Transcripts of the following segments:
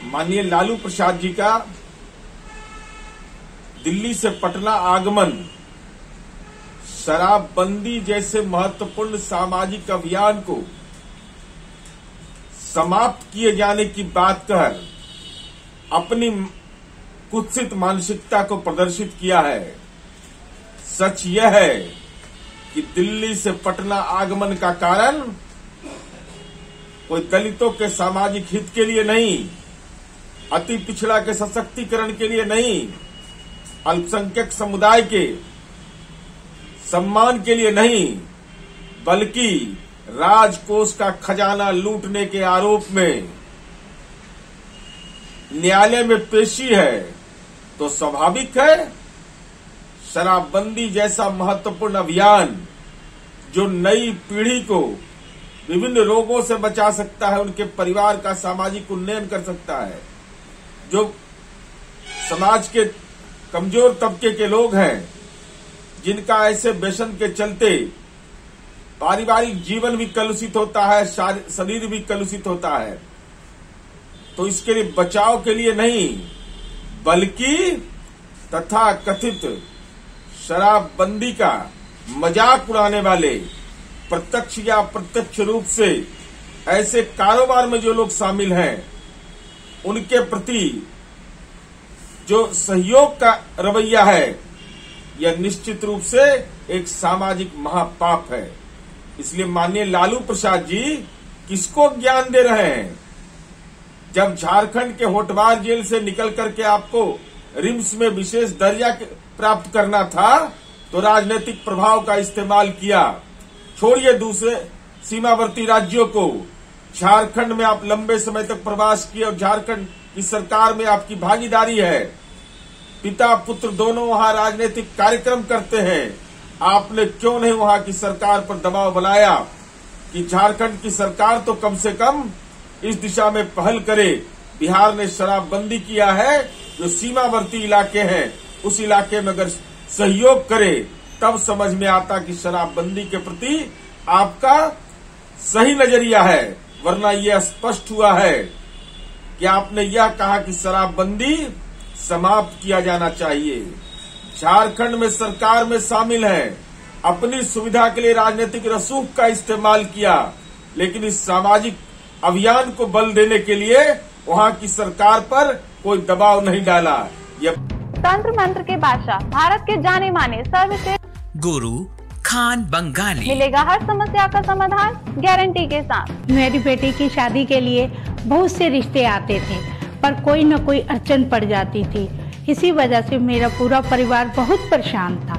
माननीय लालू प्रसाद जी का दिल्ली से पटना आगमन शराबबंदी जैसे महत्वपूर्ण सामाजिक अभियान को समाप्त किए जाने की बात कर अपनी कुत्सित मानसिकता को प्रदर्शित किया है। सच यह है कि दिल्ली से पटना आगमन का कारण कोई दलितों के सामाजिक हित के लिए नहीं, अति पिछड़ा के सशक्तिकरण के लिए नहीं, अल्पसंख्यक समुदाय के सम्मान के लिए नहीं, बल्कि राजकोष का खजाना लूटने के आरोप में न्यायालय में पेशी है। तो स्वाभाविक है शराबबंदी जैसा महत्वपूर्ण अभियान जो नई पीढ़ी को विभिन्न रोगों से बचा सकता है, उनके परिवार का सामाजिक उन्नयन कर सकता है, जो समाज के कमजोर तबके के लोग हैं जिनका ऐसे व्यसन के चलते पारिवारिक जीवन भी कलुषित होता है, शरीर भी कलुषित होता है, तो इसके लिए बचाव के लिए नहीं बल्कि तथाकथित शराबबंदी का मजाक उड़ाने वाले प्रत्यक्ष या अप्रत्यक्ष रूप से ऐसे कारोबार में जो लोग शामिल हैं उनके प्रति जो सहयोग का रवैया है यह निश्चित रूप से एक सामाजिक महापाप है। इसलिए माननीय लालू प्रसाद जी किसको ज्ञान दे रहे हैं? जब झारखंड के होटवार जेल से निकल करके आपको रिम्स में विशेष दर्जा प्राप्त करना था तो राजनीतिक प्रभाव का इस्तेमाल किया। छोड़िए दूसरे सीमावर्ती राज्यों को, झारखंड में आप लंबे समय तक प्रवास किए और झारखंड की सरकार में आपकी भागीदारी है, पिता पुत्र दोनों वहां राजनीतिक कार्यक्रम करते हैं। आपने क्यों नहीं वहां की सरकार पर दबाव बनाया कि झारखंड की सरकार तो कम से कम इस दिशा में पहल करे? बिहार ने शराबबंदी किया है, जो सीमावर्ती इलाके हैं उस इलाके में अगर सहयोग करे तब समझ में आता कि शराबबंदी के प्रति आपका सही नजरिया है। वरना यह स्पष्ट हुआ है कि आपने यह कहा कि शराबबंदी समाप्त किया जाना चाहिए। झारखंड में सरकार में शामिल हैं, अपनी सुविधा के लिए राजनीतिक रसूख का इस्तेमाल किया, लेकिन इस सामाजिक अभियान को बल देने के लिए वहां की सरकार पर कोई दबाव नहीं डाला। तंत्र मंत्र के बादशाह, भारत के जाने माने सर्वश्रेष्ठ गुरु खान बंगाली, मिलेगा हर समस्या का समाधान गारंटी के साथ। मेरी बेटी की शादी के लिए बहुत से रिश्ते आते थे पर कोई न कोई अड़चन पड़ जाती थी। इसी वजह से मेरा पूरा परिवार बहुत परेशान था।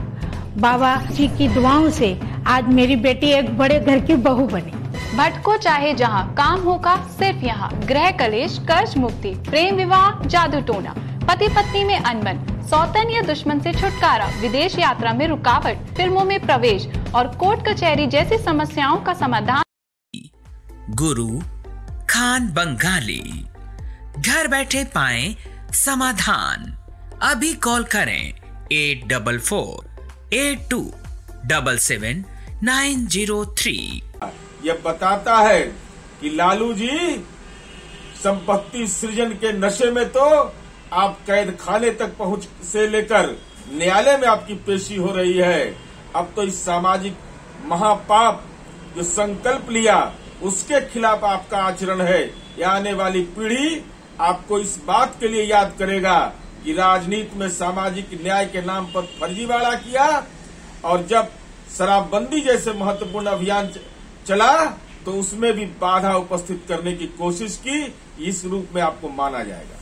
बाबा जी की दुआओं से आज मेरी बेटी एक बड़े घर की बहू बनी। भटको चाहे जहां, काम होगा सिर्फ यहाँ। गृह कलेश, कर्ज मुक्ति, प्रेम विवाह, जादू टोना, पति पत्नी में अनबन, सौतन या दुश्मन से छुटकारा, विदेश यात्रा में रुकावट, फिल्मों में प्रवेश और कोर्ट कचहरी जैसी समस्याओं का समाधान। गुरु खान बंगाली, घर बैठे पाएं समाधान। अभी कॉल करें 8448277903। यह बताता है कि लालू जी संपत्ति सृजन के नशे में तो आप कैद खाने तक पहुंच से लेकर न्यायालय में आपकी पेशी हो रही है। अब तो इस सामाजिक महापाप जो संकल्प लिया उसके खिलाफ आपका आचरण है। यह आने वाली पीढ़ी आपको इस बात के लिए याद करेगा कि राजनीति में सामाजिक न्याय के नाम पर फर्जीवाड़ा किया और जब शराबबंदी जैसे महत्वपूर्ण अभियान चला तो उसमें भी बाधा उपस्थित करने की कोशिश की। इस रूप में आपको माना जाएगा।